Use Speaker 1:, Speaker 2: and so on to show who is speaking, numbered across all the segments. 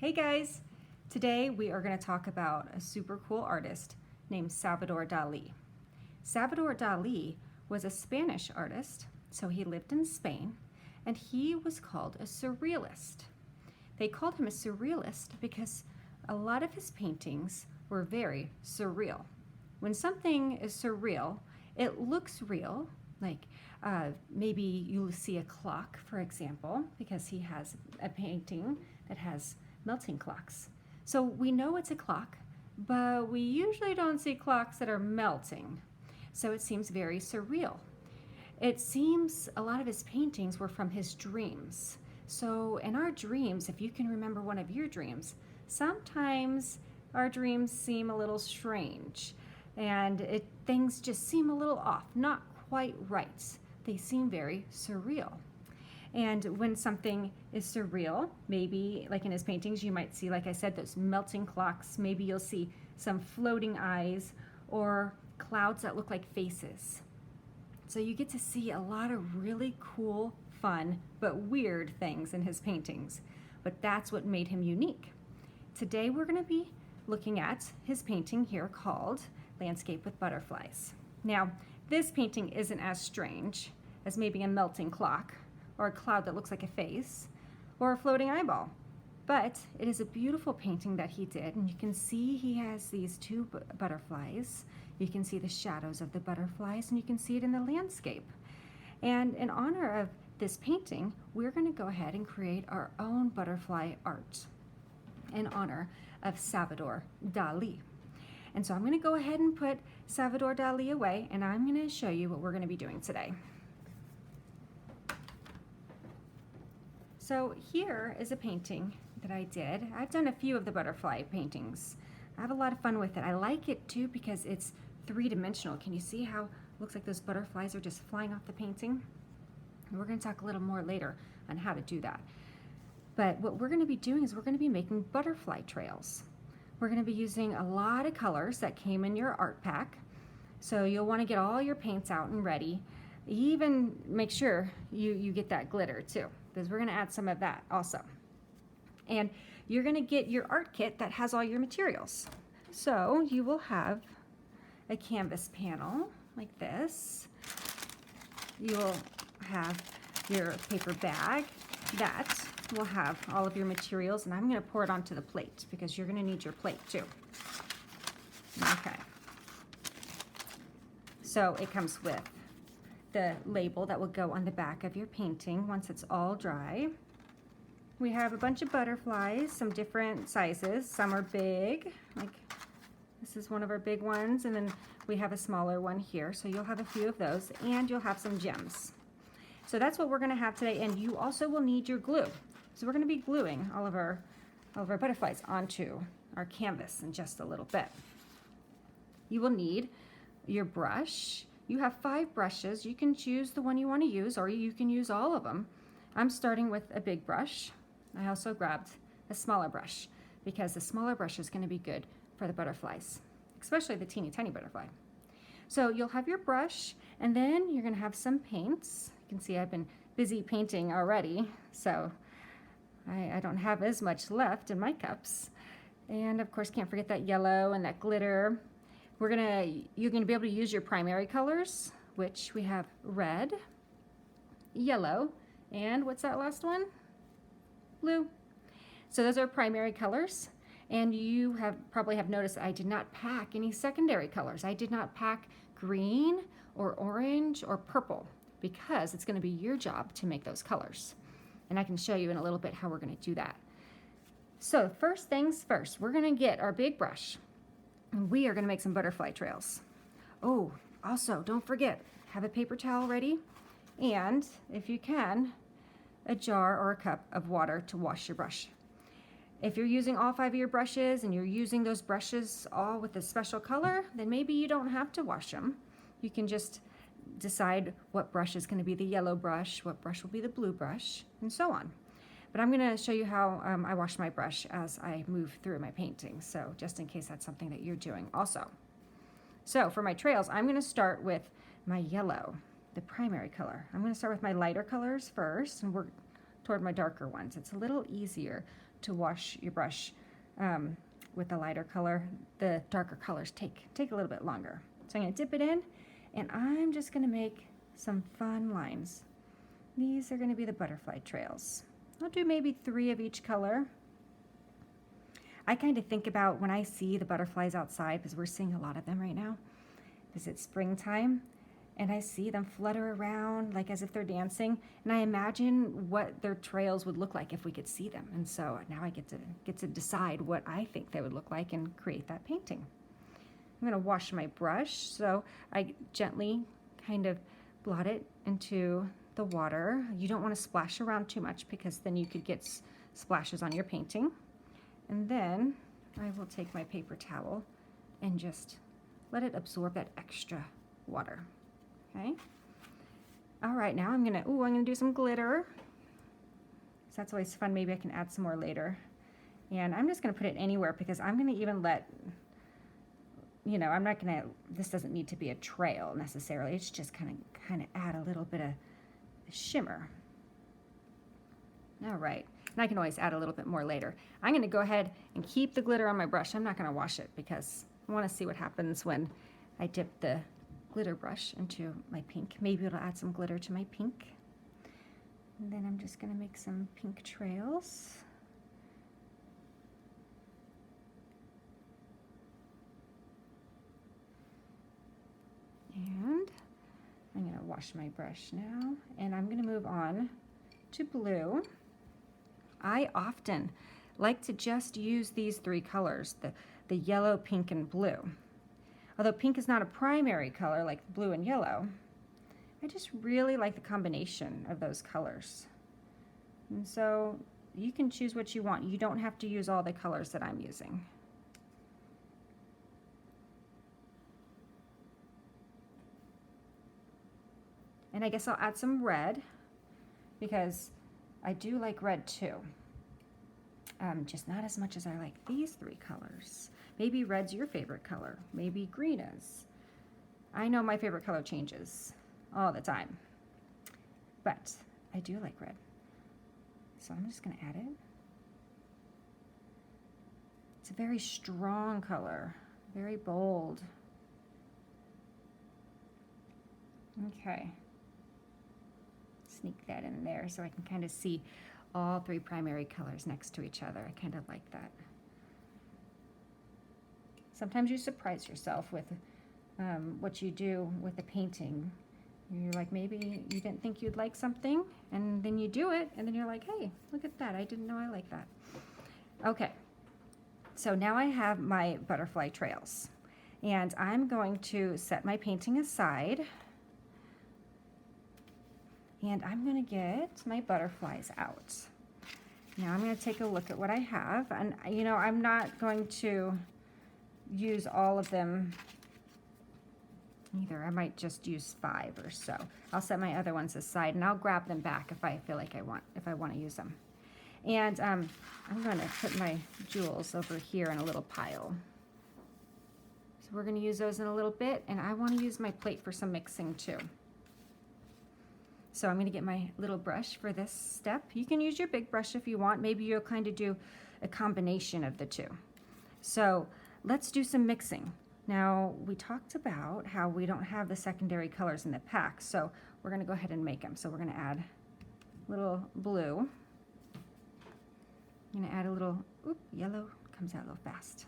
Speaker 1: Hey guys! Today we are going to talk about a super cool artist named Salvador Dalì. Salvador Dalì was a Spanish artist, so he lived in Spain, and he was called a surrealist. They called him a surrealist because a lot of his paintings were very surreal. When something is surreal, it looks real, like maybe you'll see a clock, for example, because he has a painting that has melting clocks. So we know it's a clock, but we usually don't see clocks that are melting. So it seems very surreal. It seems a lot of his paintings were from his dreams. So in our dreams, if you can remember one of your dreams, sometimes our dreams seem a little strange and things just seem a little off, not quite right. They seem very surreal. And when something is surreal, maybe like in his paintings, you might see, like I said, those melting clocks. Maybe you'll see some floating eyes or clouds that look like faces. So you get to see a lot of really cool, fun, but weird things in his paintings. But that's what made him unique. Today we're going to be looking at his painting here called Landscape with Butterflies. Now, this painting isn't as strange as maybe a melting clock, or a cloud that looks like a face, or a floating eyeball. But it is a beautiful painting that he did, and you can see he has these two butterflies. You can see the shadows of the butterflies, and you can see it in the landscape. And in honor of this painting, we're going to go ahead and create our own butterfly art in honor of Salvador Dalì. And so I'm going to go ahead and put Salvador Dalì away, and I'm going to show you what we're going to be doing today. So here is a painting that I did. I've done a few of the butterfly paintings. I have a lot of fun with it. I like it too because it's three-dimensional. Can you see how it looks like those butterflies are just flying off the painting? And we're going to talk a little more later on how to do that. But what we're going to be doing is we're going to be making butterfly trails. We're going to be using a lot of colors that came in your art pack. So you'll want to get all your paints out and ready. Even make sure you get that glitter too, because we're going to add some of that also. And you're going to get your art kit that has all your materials. So you will have a canvas panel like this. You will have your paper bag that will have all of your materials, and I'm going to pour it onto the plate because you're going to need your plate too. Okay. So it comes with the label that will go on the back of your painting once it's all dry. We have a bunch of butterflies, some different sizes. Some are big, like this is one of our big ones, and then we have a smaller one here. So you'll have a few of those, and you'll have some gems. So that's what we're going to have today, and you also will need your glue. So we're going to be gluing all of our butterflies onto our canvas in just a little bit. You will need your brush. You have 5 brushes. You can choose the one you want to use, or you can use all of them. I'm starting with a big brush. I also grabbed a smaller brush because the smaller brush is going to be good for the butterflies, especially the teeny tiny butterfly. So you'll have your brush, and then you're going to have some paints. You can see I've been busy painting already, so I don't have as much left in my cups. And of course, can't forget that yellow and that glitter. You're gonna be able to use your primary colors, which we have red, yellow, and what's that last one? Blue. So those are primary colors, and you probably have noticed that I did not pack any secondary colors. I did not pack green or orange or purple because it's gonna be your job to make those colors. And I can show you in a little bit how we're gonna do that. So first things first, we're gonna get our big brush. And we are going to make some butterfly trails. Oh, also, don't forget, have a paper towel ready, and if you can, a jar or a cup of water to wash your brush. If you're using all 5 of your brushes and you're using those brushes all with a special color, then maybe you don't have to wash them. You can just decide what brush is going to be the yellow brush, what brush will be the blue brush, and so on. But I'm going to show you how I wash my brush as I move through my painting, so just in case that's something that you're doing also. So for my trails, I'm going to start with my yellow, the primary color. I'm going to start with my lighter colors first and work toward my darker ones. It's a little easier to wash your brush with the lighter color. The darker colors take a little bit longer. So I'm going to dip it in, and I'm just going to make some fun lines. These are going to be the butterfly trails. I'll do maybe 3 of each color. I kind of think about when I see the butterflies outside, because we're seeing a lot of them right now, because it's springtime, and I see them flutter around like as if they're dancing, and I imagine what their trails would look like if we could see them. And so now I get to decide what I think they would look like and create that painting. I'm going to wash my brush, so I gently kind of blot it into the water. You don't want to splash around too much, because then you could get splashes on your painting. And then I will take my paper towel and just let it absorb that extra water. Okay. All right, now I'm gonna do some glitter. So that's always fun. Maybe I can add some more later. And I'm just gonna put it anywhere, because I'm gonna even let, this doesn't need to be a trail necessarily. It's just kind of add a little bit of shimmer. All right, and I can always add a little bit more later. I'm gonna go ahead and keep the glitter on my brush. I'm not gonna wash it, because I wanna see what happens when I dip the glitter brush into my pink. Maybe it'll add some glitter to my pink. And then I'm just gonna make some pink trails. And I'm gonna wash my brush now, and I'm gonna move on to blue. I often like to just use these 3 colors, the yellow, pink, and blue. Although pink is not a primary color like blue and yellow, I just really like the combination of those colors. And so you can choose what you want. You don't have to use all the colors that I'm using. And I guess I'll add some red, because I do like red too. Just not as much as I like these 3 colors. Maybe red's your favorite color. Maybe green is. I know my favorite color changes all the time, but I do like red. So I'm just gonna add it. It's a very strong color, very bold. Okay. Sneak that in there so I can kind of see all 3 primary colors next to each other. I kind of like that. Sometimes you surprise yourself with what you do with a painting. You're like, maybe you didn't think you'd like something, and then you do it, and then you're like, hey, look at that. I didn't know I like that. Okay, so now I have my butterfly trails, and I'm going to set my painting aside, and I'm going to get my butterflies out. Now I'm going to take a look at what I have, and I'm not going to use all of them either. I might just use 5 or so. I'll set my other ones aside, and I'll grab them back if I feel like if I want to use them. And I'm going to put my jewels over here in a little pile. So we're going to use those in a little bit, and I want to use my plate for some mixing too. So I'm going to get my little brush for this step. You can use your big brush if you want. Maybe you'll kind of do a combination of the 2. So let's do some mixing. Now, we talked about how we don't have the secondary colors in the pack, so we're going to go ahead and make them. So we're going to add a little blue. I'm going to add a little, yellow comes out a little fast.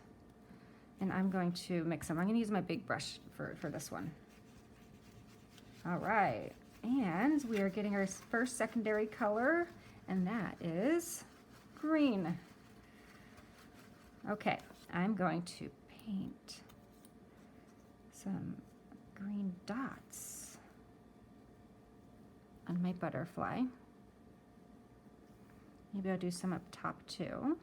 Speaker 1: And I'm going to mix them. I'm going to use my big brush for this one. All right. And we are getting our first secondary color, and that is green. Okay, I'm going to paint some green dots on my butterfly. Maybe I'll do some up top too. I'm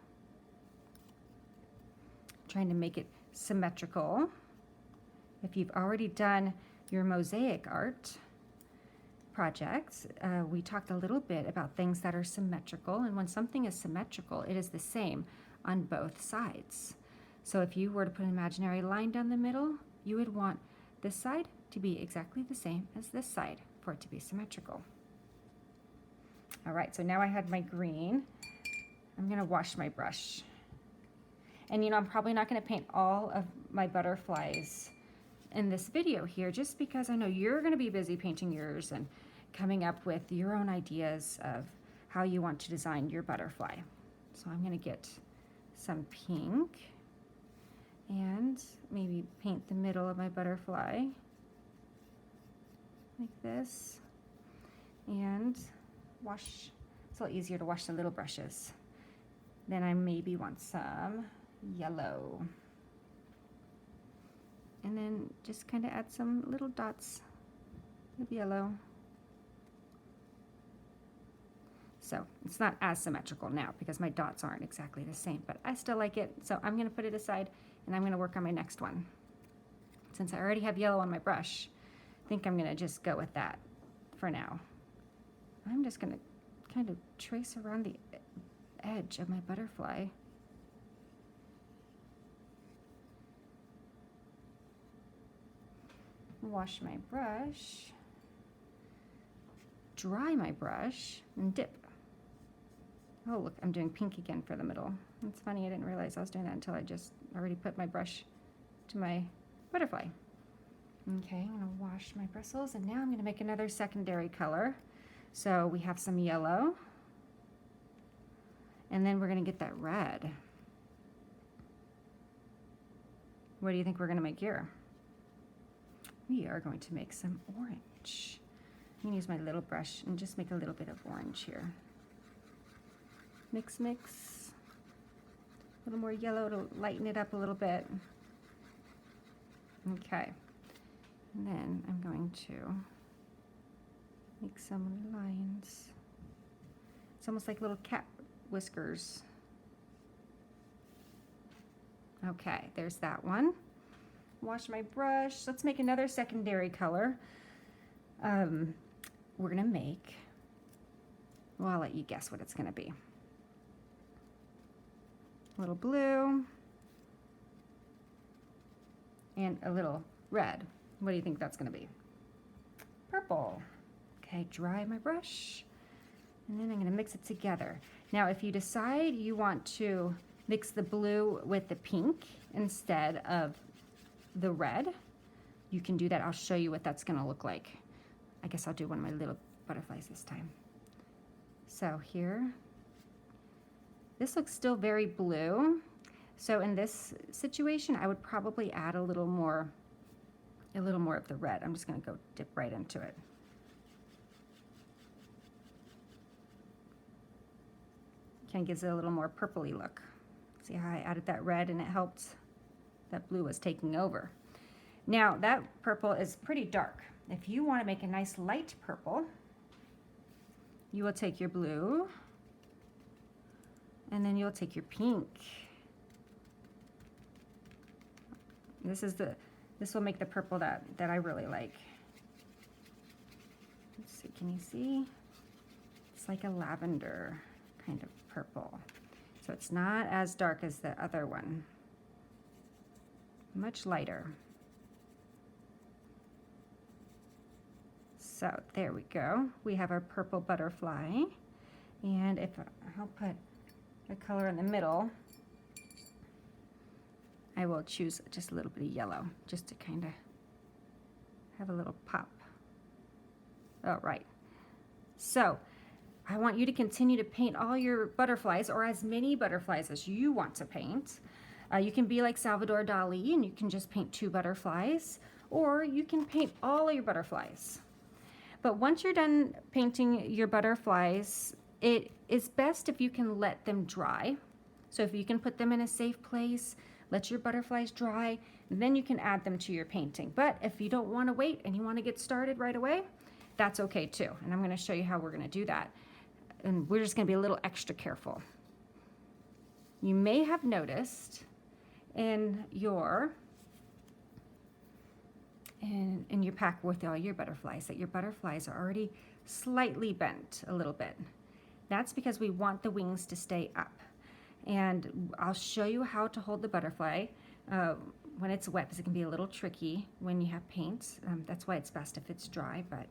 Speaker 1: trying to make it symmetrical. If you've already done your mosaic art projects, we talked a little bit about things that are symmetrical, and when something is symmetrical, it is the same on both sides. So if you were to put an imaginary line down the middle, you would want this side to be exactly the same as this side for it to be symmetrical. All right, so now I had my green. I'm gonna wash my brush. And you know, I'm probably not gonna paint all of my butterflies in this video here, just because I know you're gonna be busy painting yours and coming up with your own ideas of how you want to design your butterfly. So I'm gonna get some pink and maybe paint the middle of my butterfly like this, and wash. It's a little easier to wash the little brushes. Then I maybe want some yellow. And then just kind of add some little dots of yellow. So it's not as symmetrical now because my dots aren't exactly the same, but I still like it. So I'm gonna put it aside and I'm gonna work on my next one. Since I already have yellow on my brush, I think I'm gonna just go with that for now. I'm just gonna kind of trace around the edge of my butterfly. Wash my brush, dry my brush, and dip. Oh look, I'm doing pink again for the middle. It's funny, I didn't realize I was doing that until I just already put my brush to my butterfly. Okay, I'm gonna wash my bristles, and now I'm gonna make another secondary color. So we have some yellow, and then we're gonna get that red. What do you think we're gonna make here? We are going to make some orange. I'm gonna use my little brush and just make a little bit of orange here. Mix, mix. A little more yellow to lighten it up a little bit. Okay. And then I'm going to make some lines. It's almost like little cat whiskers. Okay, there's that one. Wash my brush. Let's make another secondary color. We're gonna make, well, I'll let you guess what it's gonna be. A little blue and a little red. What do you think that's gonna be? Purple. Okay, dry my brush, and then I'm gonna mix it together. Now, if you decide you want to mix the blue with the pink instead of the red, you can do that. I'll show you what that's gonna look like. I guess I'll do one of my little butterflies this time. So here, this looks still very blue. So in this situation, I would probably add a little more of the red. I'm just gonna go dip right into it. Kind of gives it a little more purpley look. See how I added that red and it helped? That blue was taking over. Now that purple is pretty dark. If you want to make a nice light purple, you will take your blue and then you'll take your pink. This will make the purple that I really like. Let's see, can you see? It's like a lavender kind of purple. So it's not as dark as the other one. Much lighter. So there we go. We have our purple butterfly. And if I'll put the color in the middle, I will choose just a little bit of yellow just to kind of have a little pop. All right. So I want you to continue to paint all your butterflies, or as many butterflies as you want to paint. You can be like Salvador Dalì and you can just paint 2 butterflies, or you can paint all your butterflies. But once you're done painting your butterflies, it is best if you can let them dry. So if you can put them in a safe place, let your butterflies dry, and then you can add them to your painting. But if you don't want to wait and you want to get started right away, that's okay too. And I'm going to show you how we're going to do that. And we're just going to be a little extra careful. You may have noticed in your pack with all your butterflies that your butterflies are already slightly bent a little bit. That's because we want the wings to stay up. And I'll show you how to hold the butterfly when it's wet, because it can be a little tricky when you have paint. That's why it's best if it's dry, but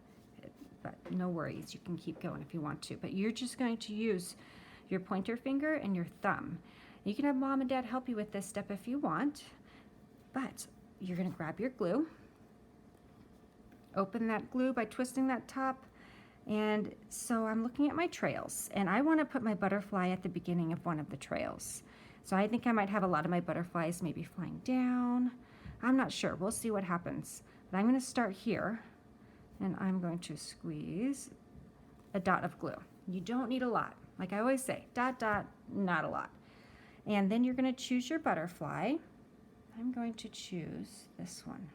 Speaker 1: no worries, you can keep going if you want to. But you're just going to use your pointer finger and your thumb. You can have mom and dad help you with this step if you want, but you're gonna grab your glue, open that glue by twisting that top, and so I'm looking at my trails, and I wanna put my butterfly at the beginning of one of the trails. So I think I might have a lot of my butterflies maybe flying down. I'm not sure, we'll see what happens. But I'm gonna start here, and I'm going to squeeze a dot of glue. You don't need a lot. Like I always say, dot, dot, not a lot. And then you're gonna choose your butterfly. I'm going to choose this one.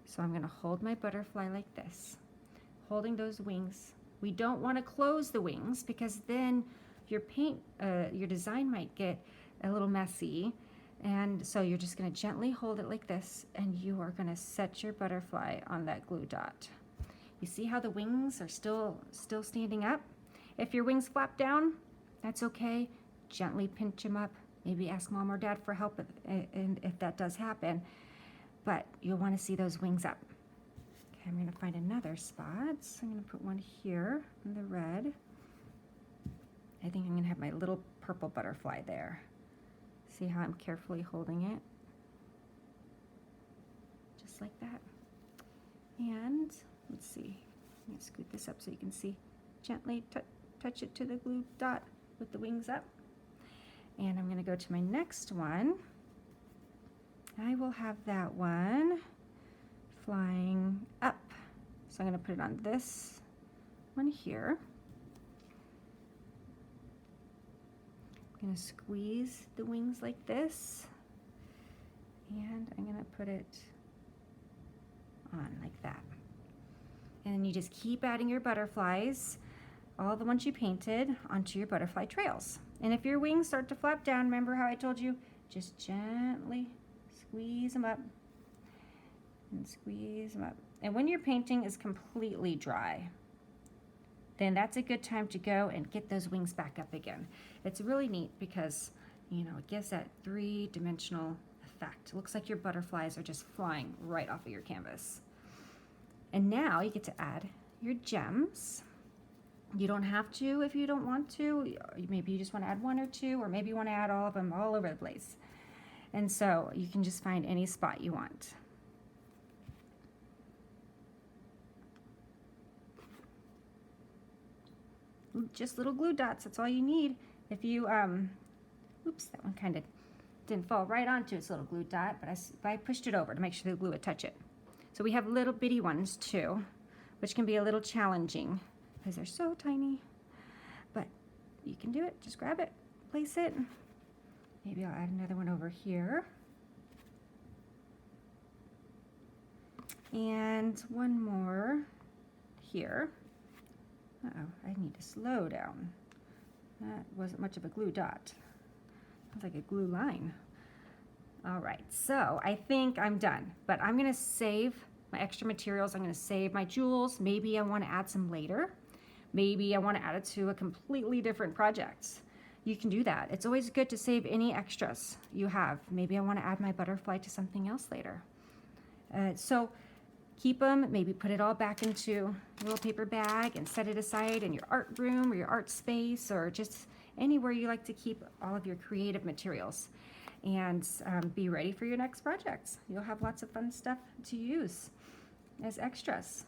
Speaker 1: So I'm gonna hold my butterfly like this, holding those wings. We don't wanna close the wings because then your your design might get a little messy. And so you're just gonna gently hold it like this, and you are gonna set your butterfly on that glue dot. You see how the wings are still standing up? If your wings flap down, that's okay. Gently pinch them up. Maybe ask mom or dad for help if that does happen. But you'll want to see those wings up. Okay, I'm going to find another spot. So I'm going to put one here in the red. I think I'm going to have my little purple butterfly there. See how I'm carefully holding it? Just like that. And let's see. I'm going to scoot this up so you can see. Gently touch it to the glue dot with the wings up. And I'm going to go to my next one. I will have that one flying up. So I'm going to put it on this one here. I'm going to squeeze the wings like this. And I'm going to put it on like that. And then you just keep adding your butterflies, all the ones you painted, onto your butterfly trails. And if your wings start to flap down, remember how I told you, just gently squeeze them up and squeeze them up. And when your painting is completely dry, then that's a good time to go and get those wings back up again. It's really neat because, you know, it gives that three-dimensional effect. It looks like your butterflies are just flying right off of your canvas. And now you get to add your gems. You don't have to if you don't want to. Maybe you just want to add one or two, or maybe you want to add all of them all over the place. And so you can just find any spot you want. Just little glue dots, that's all you need. If you, oops, that one kind of didn't fall right onto its little glue dot, but I pushed it over to make sure the glue would touch it. So we have little bitty ones too, which can be a little challenging because they're so tiny, but you can do it. Just grab it, place it. Maybe I'll add another one over here. And one more here. Uh-oh, I need to slow down. That wasn't much of a glue dot. Sounds like a glue line. All right, so I think I'm done, but I'm gonna save my extra materials. I'm gonna save my jewels. Maybe I wanna add some later. Maybe I wanna add it to a completely different project. You can do that. It's always good to save any extras you have. Maybe I wanna add my butterfly to something else later. So keep them, maybe put it all back into a little paper bag and set it aside in your art room or your art space, or just anywhere you like to keep all of your creative materials. And be ready for your next projects. You'll have lots of fun stuff to use as extras.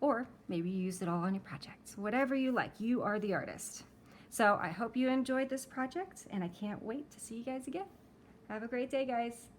Speaker 1: Or maybe you use it all on your projects. Whatever you like, you are the artist. So I hope you enjoyed this project, and I can't wait to see you guys again. Have a great day, guys.